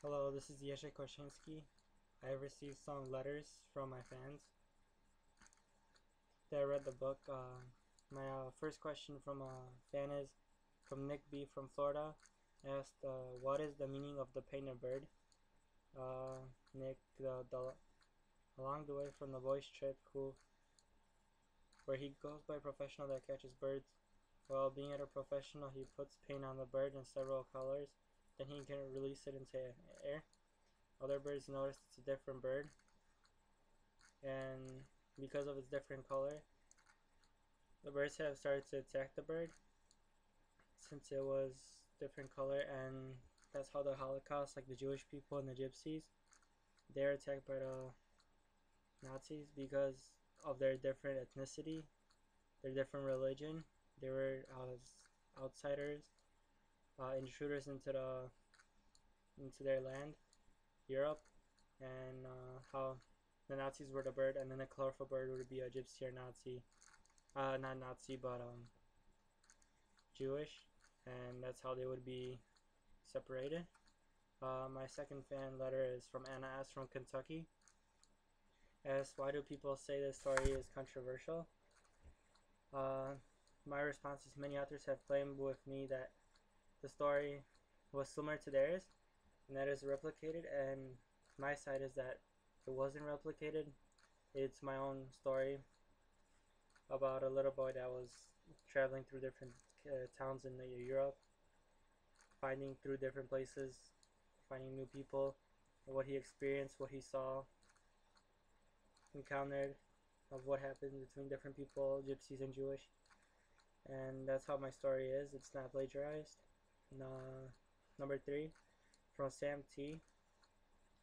Hello, this is jerzy. I have received some letters from my fans that read the book. My first question from a fan is from Nick B from Florida. Asked, what is the meaning of the painted bird? Nick, along the way from the boys' trip, where he goes by a professional that catches birds. While being a professional, he puts paint on the bird in several colors. Then he can release it into air. Other birds notice it's a different bird, and because of its different color, the birds have started to attack the bird since it was different color. And that's how the Holocaust, like the Jewish people and the gypsies, they're attacked by the Nazis because of their different ethnicity, their different religion. They were outsiders, intruders into their land, Europe, and how the Nazis were the bird, and then the colorful bird would be a gypsy or Nazi, not Nazi, but Jewish, and that's how they would be separated. My second fan letter is from Anna S. from Kentucky. Asks, why do people say this story is controversial? My response is many authors have claimed with me that the story was similar to theirs, and that is replicated, and my side is that it wasn't replicated. It's my own story about a little boy that was traveling through different towns in Europe, finding through different places, finding new people, what he experienced, what he saw, encountered, of what happened between different people, gypsies and Jewish. And that's how my story is. It's not plagiarized. Number 3, from Sam T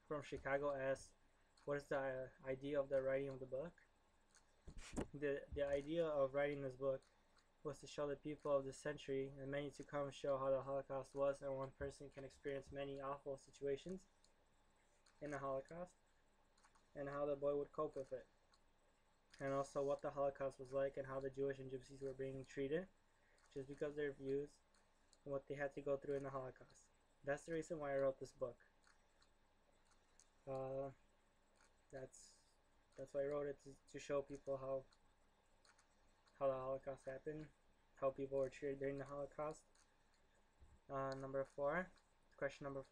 from Chicago, asks, what is the idea of the writing of the book? The idea of writing this book was to show the people of this century and many to come show how the Holocaust was, and one person can experience many awful situations in the Holocaust and how the boy would cope with it, and also what the Holocaust was like and how the Jewish and Gypsies were being treated just because of their views and what they had to go through in the Holocaust. That's the reason why I wrote this book. That's why I wrote it, to show people how the Holocaust happened, how people were treated during the Holocaust. Question number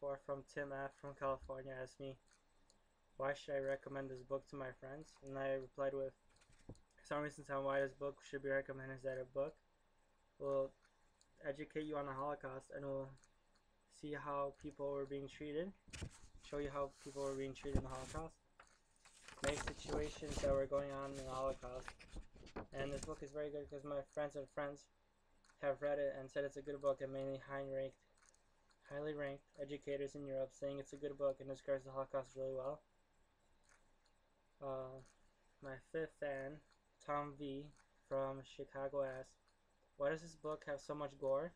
4 from Tim F from California asked me, why should I recommend this book to my friends? And I replied with, some reasons on why this book should be recommended is that a book will educate you on the Holocaust and will see how people were being treated, show you how people were being treated in the Holocaust, many situations that were going on in the Holocaust. And this book is very good because my friends have read it and said it's a good book, and mainly highly ranked educators in Europe saying it's a good book and describes the Holocaust really well. My fifth fan, Tom V from Chicago, asks, why does this book have so much gore?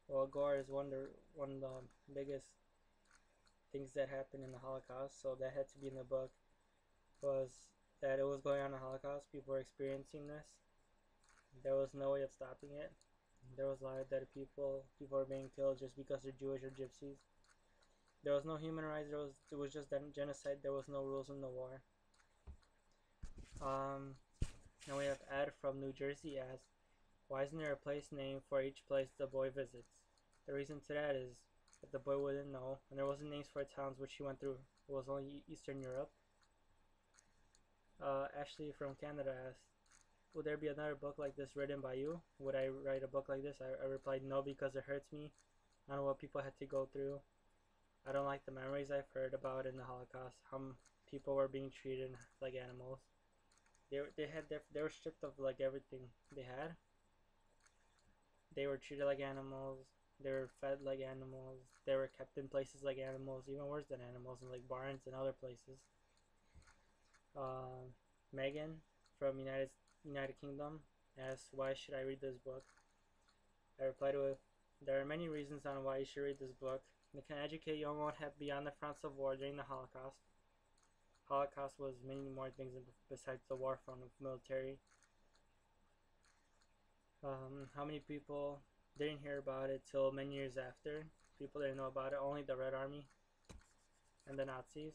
Well, gore is one of the biggest things that happened in the Holocaust, so that had to be in the book. Was that it was going on in the Holocaust, people were experiencing this. There was no way of stopping it. There was a lot of dead people. People were being killed just because they're Jewish or Gypsies. There was no human rights. It was just genocide. There was no rules in the war. Now we have Ed from New Jersey asks, why isn't there a place named for each place the boy visits? The reason to that is that the boy wouldn't know, and there wasn't names for towns which he went through. It was only Eastern Europe. Ashley from Canada asked, would there be another book like this written by you? Would I write a book like this? I replied no, because it hurts me. I don't know what people had to go through. I don't like the memories I've heard about in the Holocaust, how people were being treated like animals. They were stripped of like everything they had. They were treated like animals. They were fed like animals. They were kept in places like animals, even worse than animals, in like barns and other places. Megan from United Kingdom asks, why should I read this book? I replied with, there are many reasons on why you should read this book. It can educate you on what happened beyond the fronts of war during the Holocaust. Holocaust was many more things besides the war front of military. How many people didn't hear about it till many years after? people didn't know about it. Only the Red Army and the Nazis.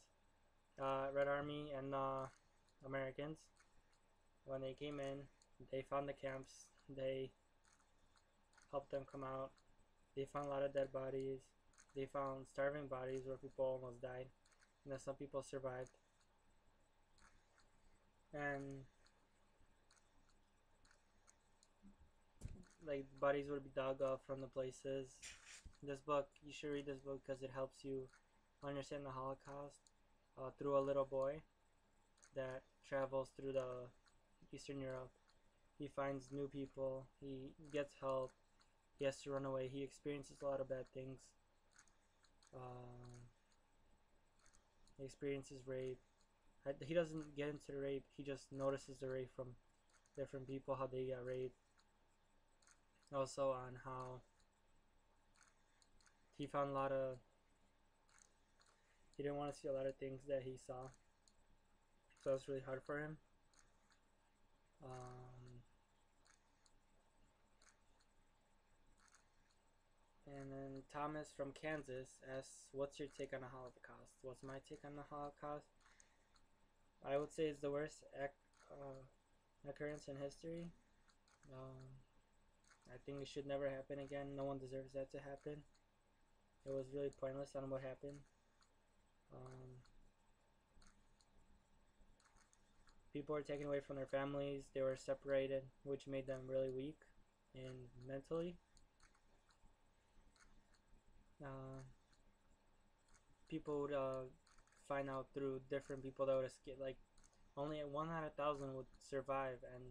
Red Army and Americans, when they came in, they found the camps. They helped them come out. They found a lot of dead bodies. They found starving bodies where people almost died. And then some people survived. And like bodies would be dug up from the places. This book, you should read this book because it helps you understand the Holocaust through a little boy that travels through the Eastern Europe. He finds new people. He gets help. He has to run away. He experiences a lot of bad things. He experiences rape. He doesn't get into the rape. He just notices the rape from different people, how they get raped. Also on how he found a lot of, he didn't want to see a lot of things that he saw, so it's really hard for him. And then Thomas from Kansas asks, what's your take on the Holocaust? What's my take on the Holocaust? I would say it's the worst occurrence in history. I think it should never happen again. No one deserves that to happen. It was really pointless on what happened. People were taken away from their families. They were separated, which made them really weak and mentally. People would find out through different people that would escape. Like only 1 out of 1,000 would survive and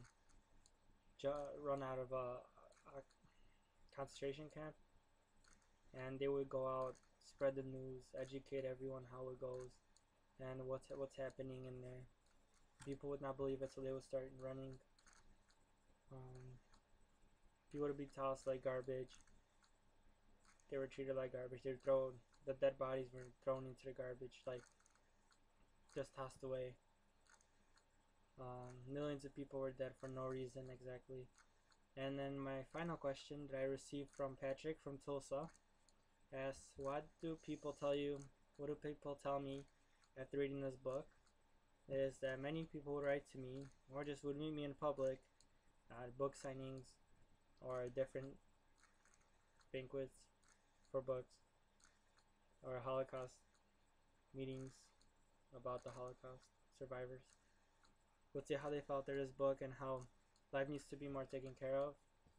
run out of a concentration camp, and they would go out, spread the news, educate everyone how it goes and what's happening in there. People would not believe it, so they would start running. People would be tossed like garbage. They were treated like garbage. They were thrown. The dead bodies were thrown into the garbage, like just tossed away. Millions of people were dead for no reason exactly. And then my final question that I received from Patrick from Tulsa asks, what do people tell you? What do people tell me after reading this book? Is that many people would write to me or just would meet me in public at book signings or different banquets for books or Holocaust meetings about the Holocaust survivors. Would say how they felt through this book and how life needs to be more taken care of,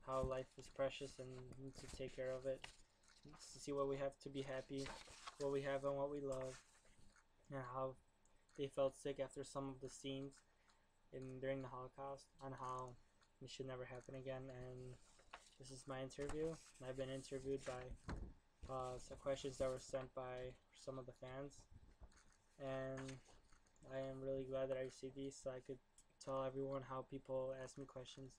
how life is precious and need to take care of it, to see what we have to be happy, what we have and what we love, and how they felt sick after some of the scenes during the Holocaust, on how it should never happen again. And this is my interview. I've been interviewed by some questions that were sent by some of the fans, and I am really glad that I received these so I could tell everyone how people ask me questions,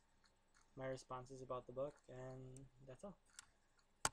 my responses about the book, and that's all.